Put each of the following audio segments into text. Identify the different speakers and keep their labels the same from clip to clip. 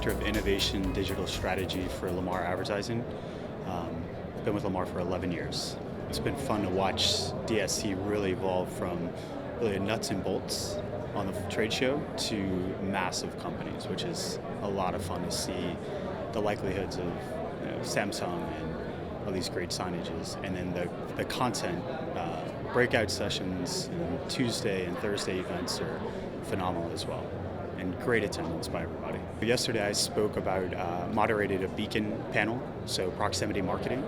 Speaker 1: Director of Innovation Digital Strategy for Lamar Advertising. Been with Lamar for 11 years. It's been fun to watch DSE really evolve from really nuts and bolts on the trade show to massive companies, which is a lot of fun to see the likelihoods of Samsung and all these great signages. And then the content, breakout sessions, and Tuesday and Thursday events are phenomenal as well. And great attendance by everybody. Yesterday I spoke about, moderated a Beacon panel, so proximity marketing.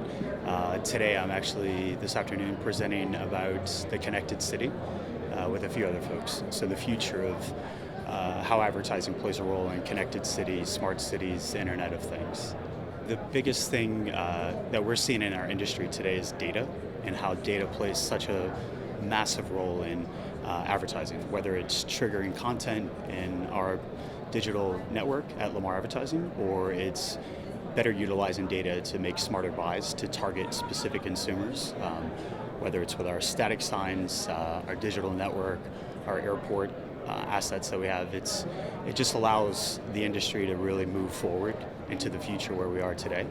Speaker 1: Today I'm actually, this afternoon, presenting about the connected city with a few other folks. So the future of how advertising plays a role in connected cities, smart cities, Internet of Things. The biggest thing that we're seeing in our industry today is data, and how data plays such a massive role in advertising, whether it's triggering content in our digital network at Lamar Advertising, or it's better utilizing data to make smarter buys to target specific consumers, whether it's with our static signs, our digital network, our airport assets that we have. It just allows the industry to really move forward into the future where we are today,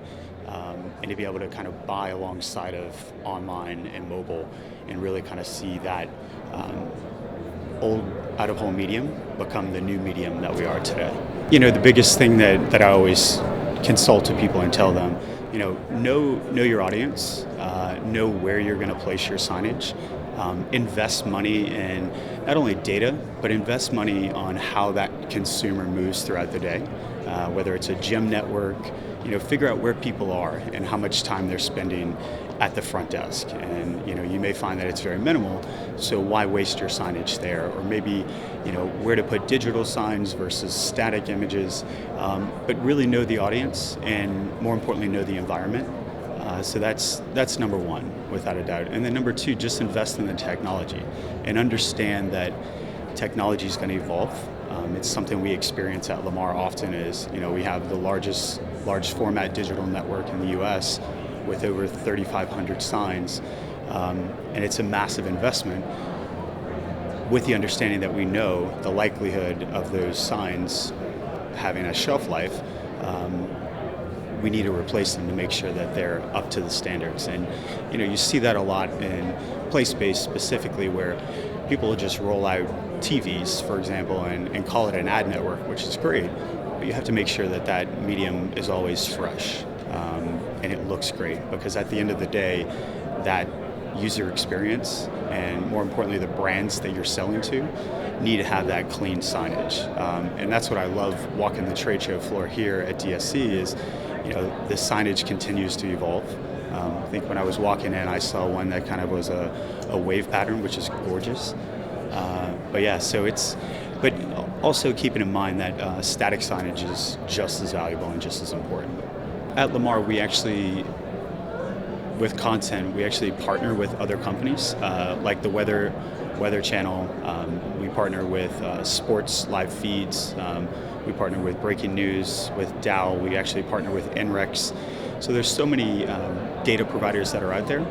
Speaker 1: and to be able to kind of buy alongside of online and mobile and really kind of see that old out-of-home medium become the new medium that we are today. You know, the biggest thing that I always consult to people and tell them, know your audience, know where you're going to place your signage, invest money in not only data, but invest money on how that consumer moves throughout the day, whether it's a gym network, figure out where people are and how much time they're spending at the front desk. And you may find that it's very minimal, so why waste your signage there? Or maybe where to put digital signs versus static images, but really know the audience and more importantly know the environment. So that's number one, without a doubt. And then number two, just invest in the technology and understand that technology is going to evolve. It's something we experience at Lamar often is, we have the large format digital network in the US with over 3,500 signs, and it's a massive investment with the understanding that we know the likelihood of those signs having a shelf life. We need to replace them to make sure that they're up to the standards. And you see that a lot in place-based specifically, where people just roll out TVs, for example, and call it an ad network, which is great, but you have to make sure that that medium is always fresh, and it looks great, because at the end of the day, that user experience and more importantly the brands that you're selling to need to have that clean signage. And that's what I love walking the trade show floor here at DSE is, the signage continues to evolve. I think when I was walking in, I saw one that kind of was a wave pattern, which is gorgeous. But yeah, but also keeping in mind that static signage is just as valuable and just as important. At Lamar, with content, we actually partner with other companies, like the Weather Channel. We partner with sports live feeds. We partner with breaking news, with Dow. We actually partner with NREX. So there's so many data providers that are out there.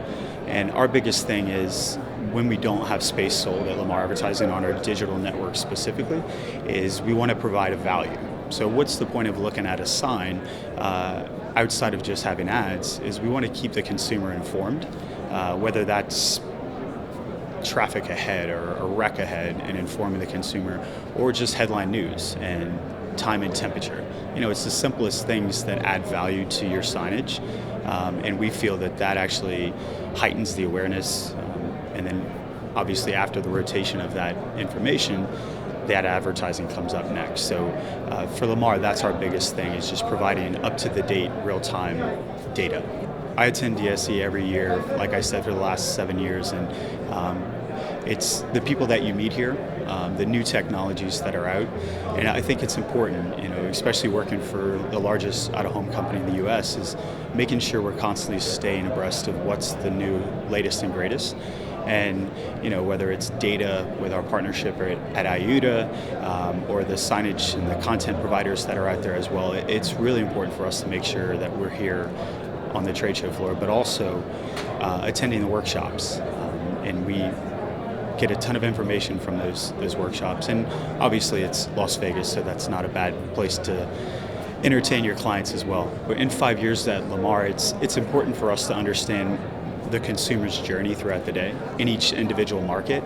Speaker 1: And our biggest thing is, when we don't have space sold at Lamar Advertising on our digital network specifically, is we want to provide a value. So what's the point of looking at a sign outside of just having ads, is we want to keep the consumer informed, whether that's traffic ahead or a wreck ahead and informing the consumer, or just headline news and time and temperature. It's the simplest things that add value to your signage, and we feel that actually heightens the awareness, and then obviously after the rotation of that information, that advertising comes up next. So for Lamar, that's our biggest thing, is just providing up-to-the-date, real-time data. I attend DSE every year, like I said, for the last 7 years, and it's the people that you meet here, the new technologies that are out, and I think it's important, especially working for the largest out-of-home company in the US, is making sure we're constantly staying abreast of what's the new, latest and greatest. And whether it's data with our partnership at IUTA, or the signage and the content providers that are out there as well, it's really important for us to make sure that we're here on the trade show floor, but also attending the workshops. And we get a ton of information from those workshops. And obviously it's Las Vegas, so that's not a bad place to entertain your clients as well. But in 5 years at Lamar, it's important for us to understand the consumer's journey throughout the day in each individual market.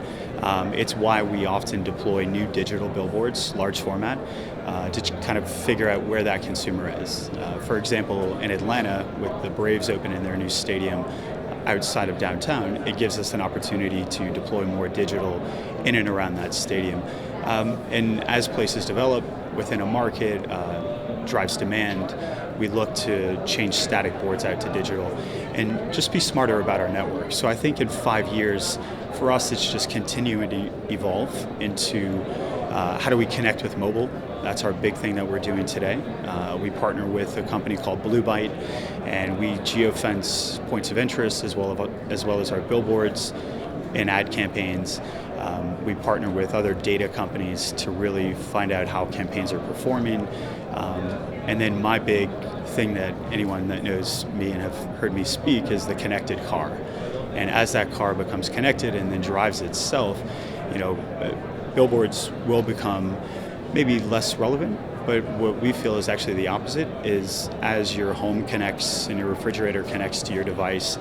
Speaker 1: It's why we often deploy new digital billboards, large format, to kind of figure out where that consumer is. For example, in Atlanta, with the Braves opening their new stadium outside of downtown, it gives us an opportunity to deploy more digital in and around that stadium. And as places develop within a market, drives demand, we look to change static boards out to digital and just be smarter about our network. So I think in 5 years, for us, it's just continuing to evolve into how do we connect with mobile. That's our big thing that we're doing today. We partner with a company called Blue Byte, and we geofence points of interest as well as our billboards and ad campaigns. We partner with other data companies to really find out how campaigns are performing. And then my big thing that anyone that knows me and have heard me speak is the connected car. And as that car becomes connected and then drives itself, billboards will become maybe less relevant, but what we feel is actually the opposite, is as your home connects and your refrigerator connects to your device,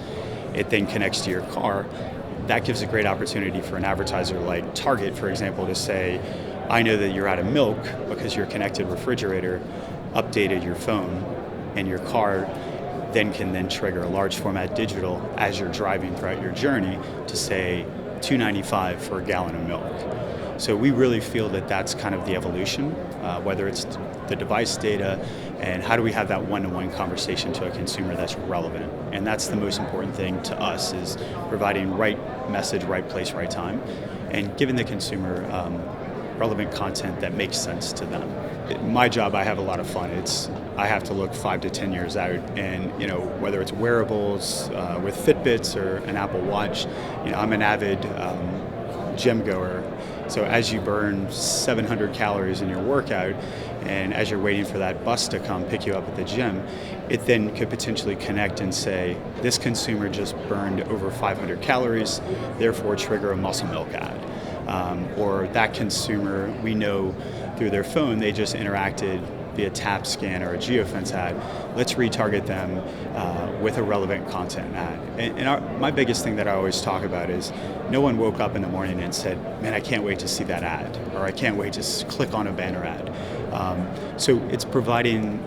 Speaker 1: it then connects to your car. That gives a great opportunity for an advertiser like Target, for example, to say, I know that you're out of milk because your connected refrigerator updated your phone, and your car then can trigger a large format digital as you're driving throughout your journey to say $2.95 for a gallon of milk. So we really feel that that's kind of the evolution, whether it's the device data and how do we have that one-to-one conversation to a consumer that's relevant. And that's the most important thing to us, is providing right message, right place, right time, and giving the consumer relevant content that makes sense to them. My job, I have a lot of fun. I have to look 5 to 10 years out, and whether it's wearables with Fitbits or an Apple Watch, I'm an avid gym goer. So as you burn 700 calories in your workout, and as you're waiting for that bus to come pick you up at the gym, it then could potentially connect and say, this consumer just burned over 500 calories, therefore trigger a muscle milk ad. Or that consumer, we know through their phone, they just interacted via tap scan or a geofence ad. Let's retarget them with a relevant content ad. And my biggest thing that I always talk about is no one woke up in the morning and said, man, I can't wait to see that ad, or I can't wait to click on a banner ad. So it's providing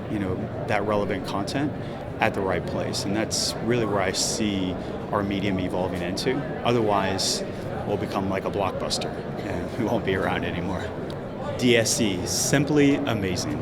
Speaker 1: that relevant content at the right place, and that's really where I see our medium evolving into. Otherwise, we'll become like a Blockbuster and we won't be around anymore. DSE, simply amazing.